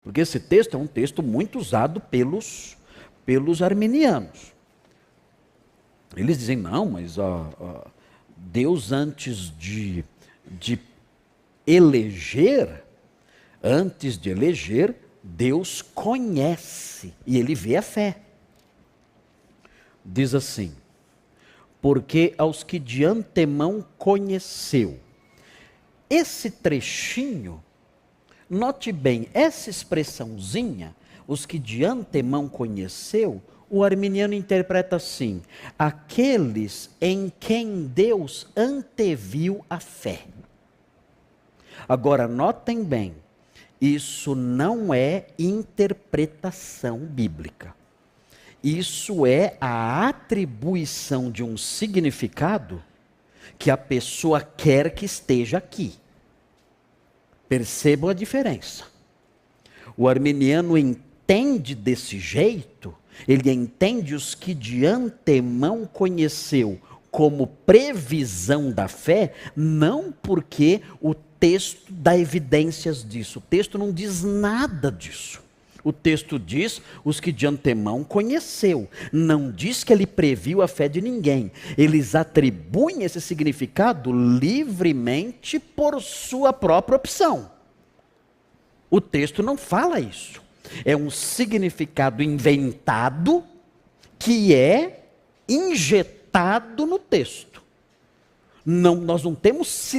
Porque esse texto é um texto muito usado pelos arminianos. Eles dizem, não, mas Deus antes de eleger, Deus conhece e ele vê a fé. Diz assim, porque aos que de antemão conheceu. Esse trechinho, note bem, essa expressãozinha, os que de antemão conheceu, o arminiano interpreta assim, aqueles em quem Deus anteviu a fé. Agora, notem bem, isso não é interpretação bíblica. Isso é a atribuição de um significado que a pessoa quer que esteja aqui. Percebam a diferença. O arminiano entende desse jeito, ele entende os que de antemão conheceu como previsão da fé, não porque o texto dá evidências disso. O texto não diz nada disso. O texto diz os que de antemão conheceu. Não diz que ele previu a fé de ninguém. Eles atribuem esse significado livremente por sua própria opção. O texto não fala isso. É um significado inventado que é injetado no texto. Não, nós não temos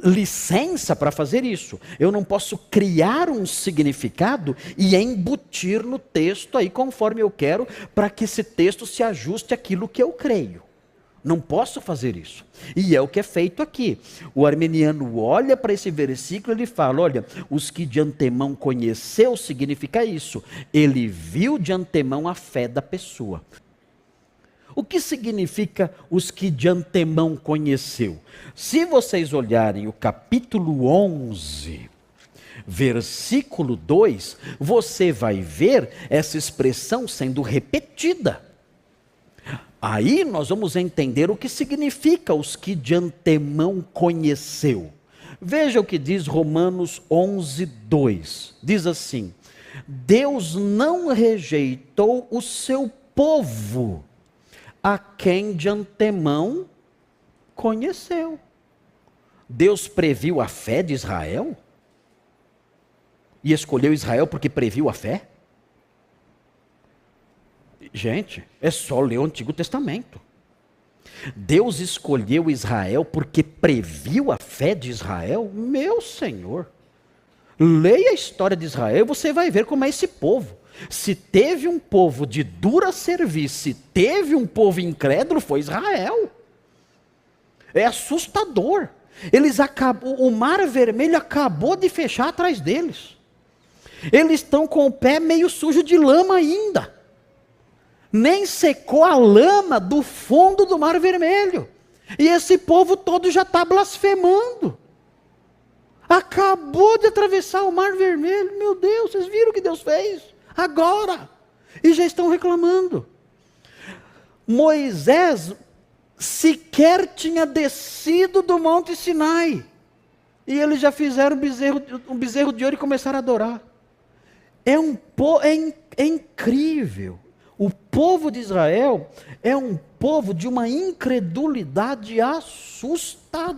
licença para fazer isso. Eu não posso criar um significado e embutir no texto aí conforme eu quero, para que esse texto se ajuste àquilo que eu creio. Não posso fazer isso. E é o que é feito aqui. O arminiano olha para esse versículo e ele fala, olha, os que de antemão conheceu significa isso. Ele viu de antemão a fé da pessoa. O que significa os que de antemão conheceu? Se vocês olharem o capítulo 11, versículo 2, você vai ver essa expressão sendo repetida. Aí nós vamos entender o que significa os que de antemão conheceu. Veja o que diz Romanos 11, 2. Diz assim, Deus não rejeitou o seu povo, a quem de antemão conheceu. Deus previu a fé de Israel? E escolheu Israel porque previu a fé? Gente, é só ler o Antigo Testamento. Deus escolheu Israel porque previu a fé de Israel? Meu Senhor, leia a história de Israel e você vai ver como é esse povo. Se teve um povo de dura serviço, se teve um povo incrédulo, foi Israel. É assustador. O Mar Vermelho acabou de fechar atrás deles. Eles estão com o pé meio sujo de lama ainda. Nem secou a lama do fundo do Mar Vermelho. E esse povo todo já está blasfemando. Acabou de atravessar o Mar Vermelho. Meu Deus, vocês viram o que Deus fez? Agora. E já estão reclamando. Moisés sequer tinha descido do Monte Sinai. E eles já fizeram um bezerro de ouro e começaram a adorar. É incrível. O povo de Israel é um povo de uma incredulidade assustadora.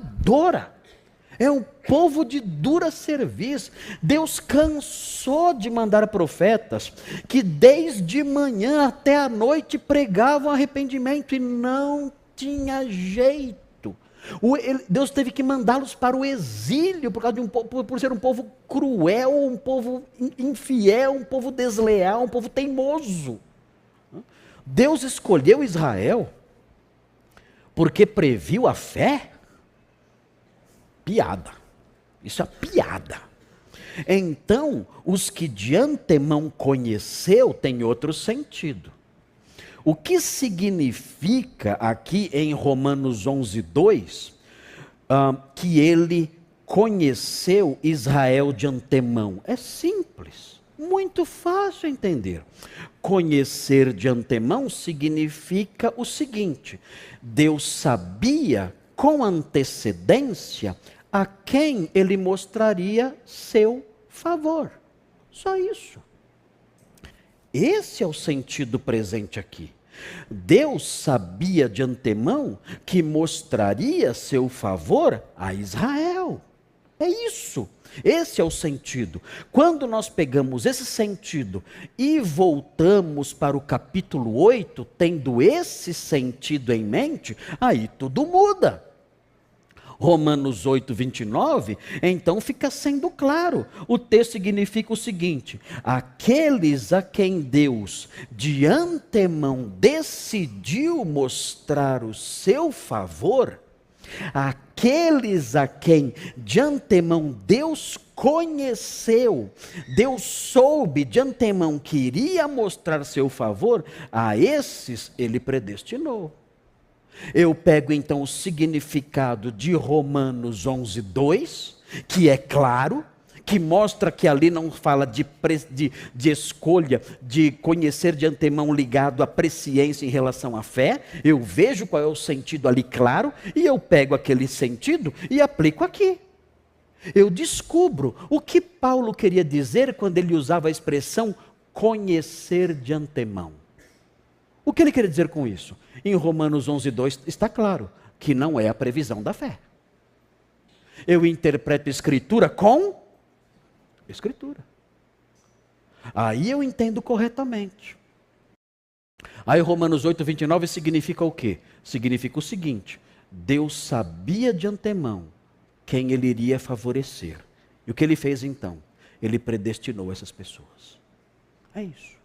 É um povo de dura serviço. Deus cansou de mandar profetas que desde manhã até a noite pregavam arrependimento e não tinha jeito. Deus teve que mandá-los para o exílio por causa de por ser um povo cruel, um povo infiel, um povo desleal, um povo teimoso. Deus escolheu Israel porque previu a fé? Piada. Isso é piada. Então, os que de antemão conheceu tem outro sentido. O que significa aqui em Romanos 11, 2, que ele conheceu Israel de antemão? É simples, muito fácil entender. Conhecer de antemão significa o seguinte: Deus sabia com antecedência a quem ele mostraria seu favor. Só isso. Esse é o sentido presente aqui. Deus sabia de antemão que mostraria seu favor a Israel. É isso. Esse é o sentido. Quando nós pegamos esse sentido e voltamos para o capítulo 8, tendo esse sentido em mente, aí tudo muda. Romanos 8, 29, então fica sendo claro. O texto significa o seguinte: aqueles a quem Deus de antemão decidiu mostrar o seu favor, aqueles a quem de antemão Deus conheceu, Deus soube de antemão que iria mostrar seu favor, a esses ele predestinou. Eu pego então o significado de Romanos 11, 2, que é claro, que mostra que ali não fala de escolha, de conhecer de antemão ligado à presciência em relação à fé. Eu vejo qual é o sentido ali claro, e eu pego aquele sentido e aplico aqui. Eu descubro o que Paulo queria dizer quando ele usava a expressão conhecer de antemão. O que ele quer dizer com isso? Em Romanos 11, 2 está claro que não é a previsão da fé. Eu interpreto Escritura com Escritura. Aí eu entendo corretamente. Aí Romanos 8, 29 significa o quê? Significa o seguinte: Deus sabia de antemão quem ele iria favorecer. E o que ele fez então? Ele predestinou essas pessoas. É isso.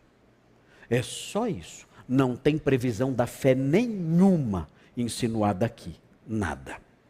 É só isso. Não tem previsão da fé nenhuma insinuada aqui. Nada.